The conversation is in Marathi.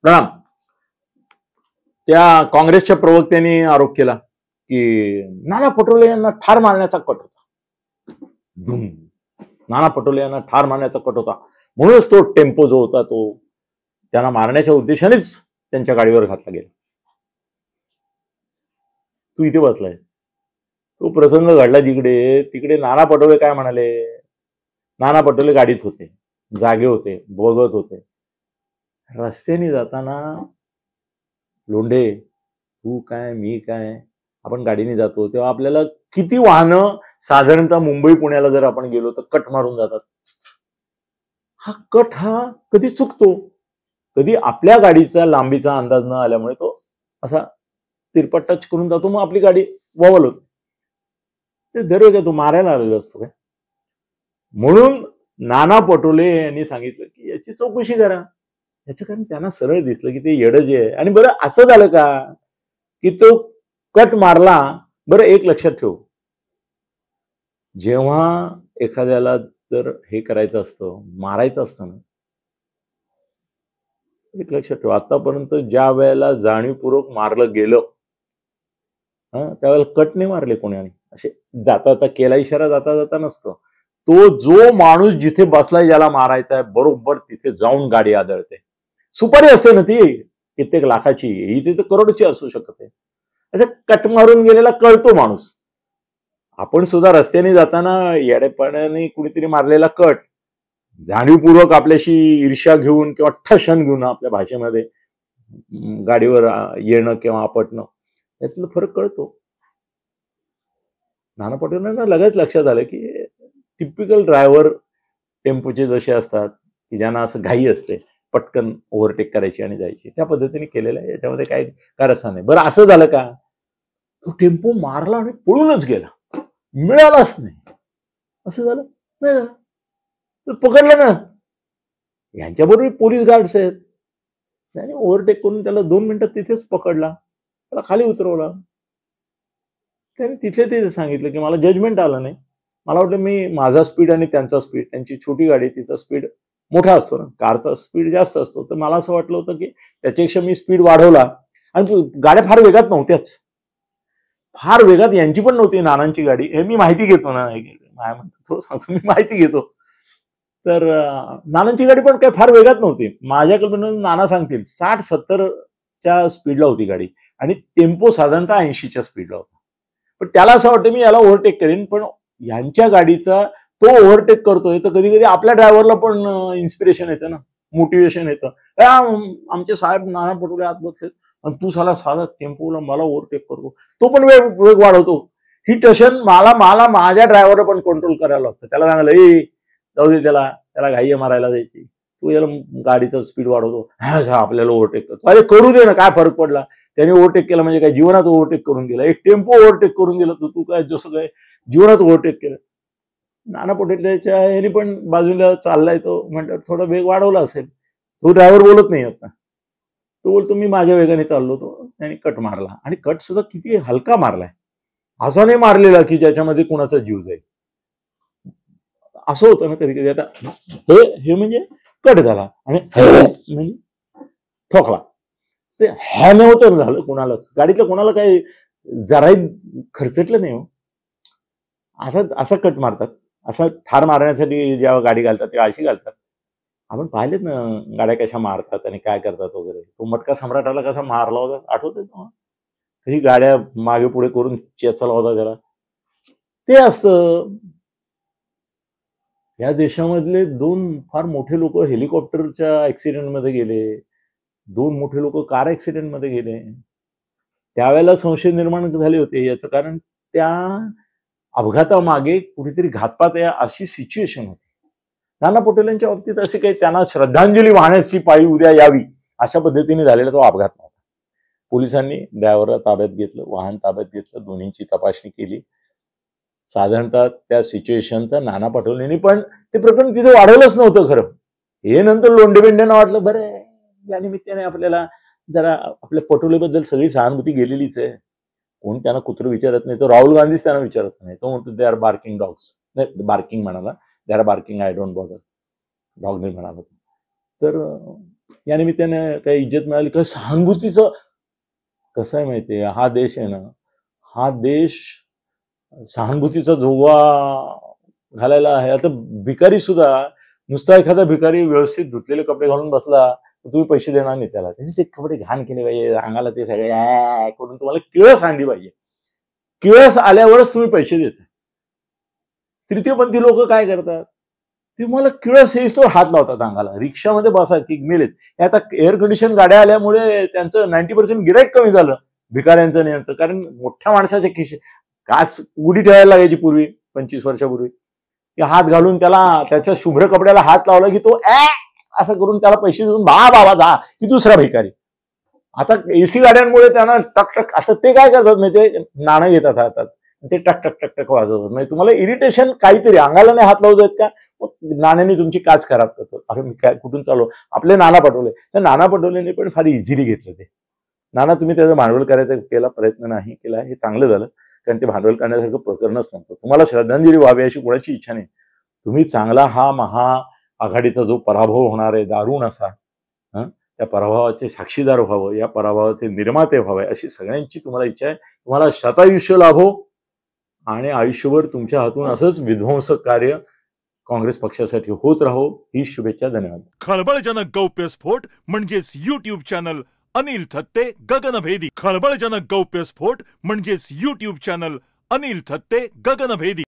प्रणाम. त्या काँग्रेसच्या प्रवक्त्यांनी आरोप केला की नाना पटोले यांना ठार मारण्याचा कट होता. नाना पटोले यांना ठार मारण्याचा कट होता, म्हणूनच तो टेम्पो जो होता तो त्यांना मारण्याच्या उद्देशानेच त्यांच्या गाडीवर घातला गेला. तू इथे बसलाय, तो प्रसंग घडला तिकडे नाना पटोले काय म्हणाले? नाना पटोले गाडीत होते, जागे होते, बघत होते. रस्त्याने जाताना लोंढे, तू काय मी काय, आपण गाडीने जातो तेव्हा आपल्याला किती वाहनं साधारणतः मुंबई पुण्याला जर आपण गेलो तर कट मारून जातात. हा कट कधी चुकतो, कधी आपल्या गाडीचा लांबीचा अंदाज न आल्यामुळे तो असा तिरपट टच करून जातो, मग आपली गाडी वॉवल होते. ते दरवेळेला तो मारायला आलेला असतो काय. म्हणून नाना पटोले यांनी सांगितलं की याची चौकशी करा. याचं कारण त्यांना सरळ दिसलं की ते येडं जे आहे. आणि बरं असं झालं का की तो कट मारला. बरं एक लक्षात ठेव, जेव्हा एखाद्याला जर हे करायचं असतं, मारायचं असतं ना, एक लक्षात ठेव, आतापर्यंत ज्या वेळेला जाणीवपूर्वक मारलं गेलं त्यावेळेला कट नाही मारले कोणी. असे जाता जाता केला इशारा, जाता जाता नसतं. तो जो माणूस जिथे बसलाय ज्याला मारायचा आहे बरोबर तिथे जाऊन गाडी आदळते. सुपारी असते ना ती कित्येक लाखाची, ही तिथे करोडची असू शकते. असं कट मारून गेलेला कळतो माणूस. आपण सुद्धा रस्त्याने जाताना येडेपणाने कुणीतरी मारलेला कट जाणीवपूर्वक आपल्याशी ईर्ष्या घेऊन किंवा ठशन घेऊन आपल्या भाषेमध्ये गाडीवर येणं किंवा आपटणं, यातला फरक कळतो. नाना पटोलेंना लगेच लक्षात आलं की टिपिकल ड्रायव्हर टेम्पोचे जसे असतात की ज्यांना असं घाई असते पटकन ओव्हरटेक करायची आणि जायची, त्या पद्धतीने केलेलं आहे. याच्यामध्ये काय कारस्थान नाही. बरं असं झालं का तो टेम्पो मारला आणि पळूनच गेला, मिळालाच नाही. असं झालं नाही तर पकडलं ना. यांच्याबरोबर पोलीस गार्ड्स आहेत, त्याने ओव्हरटेक करून त्याला 2 मिनिटात तिथेच पकडला, त्याला खाली उतरवला. त्याने तिथे ते सांगितलं की मला जजमेंट आलं नाही, मला वाटलं मी माझा स्पीड आणि त्यांचा स्पीड, त्यांची छोटी गाडी तिचा स्पीड मोठा असतो ना, कारचा स्पीड जास्त असतो, तर मला असं वाटलं होतं की त्याच्यापेक्षा मी स्पीड वाढवला. आणि गाड्या फार वेगात नव्हत्याच, फार वेगात यांची पण नव्हती नानांची गाडी. हे मी माहिती घेतो ना, थोडं सांगतो, मी माहिती घेतो. तर नानांची गाडी पण काही फार वेगात नव्हती. माझ्या कल्पनेनं नाना सांगतील 60-70च्या स्पीडला होती गाडी आणि टेम्पो साधारणतः 80च्या स्पीडला होता. पण त्याला असं वाटतं मी याला ओव्हरटेक करेन, पण यांच्या गाडीचा तो ओव्हरटेक करतोय तर कधी कधी आपल्या ड्रायव्हरला पण इन्स्पिरेशन येतं ना, मोटिवेशन येतं. आमचे साहेब नाना पटोले आत बसलेत आणि तू साधा टेम्पोला मला ओव्हरटेक करतो, तो पण वेग वाढवतो. ही टशन मला माझ्या ड्रायव्हरला पण कंट्रोल करायला लागतं. त्याला सांगायला जाऊ दे, त्याला घाई मारायला जायची, तू याला गाडीचं स्पीड वाढवतो, आपल्याला ओव्हरटेक करतो. अरे करू दे ना, काय फरक पडला. त्याने ओव्हरटेक केला म्हणजे काय जीवनात ओव्हरटेक करून गेला. एक टेम्पो ओव्हरटेक करून गेला तर तू काय जसं काय जीवनात ओव्हरटेक केलं. नाना पटोलेच्या यांनी पण बाजूला चाललाय तो, म्हणतात थोडा वेग वाढवला असेल. तो ड्रायव्हर बोलत नाही आता, तो बोलतो मी माझ्या वेगाने चाललो. तो त्यांनी कट मारला आणि कट सुद्धा किती हलका मारलाय, असा नाही मारलेला की ज्याच्यामध्ये कुणाचा जीव जाईल. असं होतं ना कधी कधी. आता हे म्हणजे कट झाला आणि म्हणजे ठोकला, ते ह्या नव्हतं झालं कुणालाच, गाडीतलं कोणाला काही जराही खर्चटलं नाही हो. असा कट मारतात, असं ठार मारण्यासाठी जेव्हा गाडी घालतात तेव्हा अशी घालतात. आपण पाहिलेत ना गाड्या कशा मारतात आणि काय करतात वगैरे. तो मटका सम्राटाला कसा मारला होता आठवतंय तेव्हा, कशी गाड्या मागे पुढे करून चेचला होता त्याला. ते असतं. या देशामधले 2 फार मोठे लोक हेलिकॉप्टरच्या ऍक्सिडेंटमध्ये गेले, 2 मोठे लोक कार ऍक्सिडेंटमध्ये गेले. त्यावेळेला संशय निर्माण झाले होते. याचं कारण त्या अपघातामागे कुठेतरी घातपात आहे अशी सिच्युएशन होती. नाना पटोलेंच्या बाबतीत अशी काही त्यांना श्रद्धांजली वाहण्याची पाळी उद्या यावी अशा पद्धतीने झालेला तो अपघात नव्हता. पोलिसांनी ड्रायव्हरला ताब्यात घेतलं, वाहन ताब्यात घेतलं, दोन्हींची तपासणी केली. साधारणतः त्या सिच्युएशनचा नाना पटोलेंनी पण ते प्रकरण तिथे वाढवलंच नव्हतं खरं. हे नंतर लोंढेबेंड्यांना वाटलं बरं या निमित्ताने आपल्याला जरा आपल्या पटोलेबद्दल सगळी सहानुभूती गेलेलीच आहे, कोण त्यांना कुत्र विचारत नाही. तो राहुल गांधीच त्यांना विचारत नाही. तो म्हणतो दे आर बार्किंग डॉग्स, नाही बार्किंग म्हणाला, they are barking I don't bother, dog नाही म्हणाला. तर या निमित्ताने काही इज्जत मिळाली, काही सहानुभूतीचं. कसं आहे माहितीये, हा देश आहे ना, हा देश सहानुभूतीचा जोगवा घालायला आहे. आता भिकारी सुद्धा, नुसता एखादा भिकारी व्यवस्थित धुतलेले कपडे घालून बसला तर तुम्ही पैसे देणार नाही त्याला. त्यांनी ते कपडे घाण केले पाहिजे, अंगाला ते सगळे करून तुम्हाला किळस आणली पाहिजे. किळस आल्यावरच तुम्ही पैसे देता. तृतीयपंथी लोक काय करतात, ते मला किळस येईस तो हात लावतात अंगाला. रिक्षामध्ये बसा की मेलेच. आता एअर कंडिशन गाड्या आल्यामुळे त्यांचं 90% गिराईक कमी झालं, भिकाऱ्यांचं आणि यांचं. कारण मोठ्या माणसाच्या खिशे काच उघडी ठेवायला लागायची पूर्वी, 25 वर्षापूर्वी. की हात घालून त्याला त्याच्या शुभ्र कपड्याला हात लावला की तो असं करून त्याला पैसे देऊन बाबा जा की दुसरा भिकारी. आता एसी गाड्यांमुळे त्यांना टक टक, आता ते काय करतात माहितीये, नाणं घेतात हातात, ते टक टक टक टक वाजवतात. म्हणजे तुम्हाला इरिटेशन काहीतरी, अंगाला नाही हात लावू देत का, मग नाण्याने तुमची काच खराब करतो. अरे मी काय कुठून चालू, आपले नाना पटोले, तर नाना पटोलेने पण फार इझिली घेतलं ते. नाना तुम्ही त्याचं भांडवल करायचा केला, प्रयत्न नाही केला, हे चांगलं झालं. कारण ते भांडवल करण्यासारखं प्रकरणच नव्हतं. तुम्हाला श्रद्धांजली व्हावी अशी कोणाची इच्छा नाही. तुम्ही चांगला हा महाआघाडीचा जो पराभव होणार आहे दारुण असा, त्या पराभवाचे साक्षीदार व्हावं, या पराभवाचे निर्माते व्हावे अशी सगळ्यांची तुम्हाला इच्छा आहे. तुम्हाला शतायुष्य लाभो आणि आयुष्यभर तुमच्या हातून असंच विध्वंसक कार्य काँग्रेस पक्षासाठी होत राहो, ही शुभेच्छा. धन्यवाद. खळबळजनक गौप्यस्फोट म्हणजेच YouTube चॅनल अनिल थत्ते गगनभेदी. खळबळजनक गौप्यस्फोट म्हणजेच YouTube चॅनल अनिल थत्ते गगनभेदी.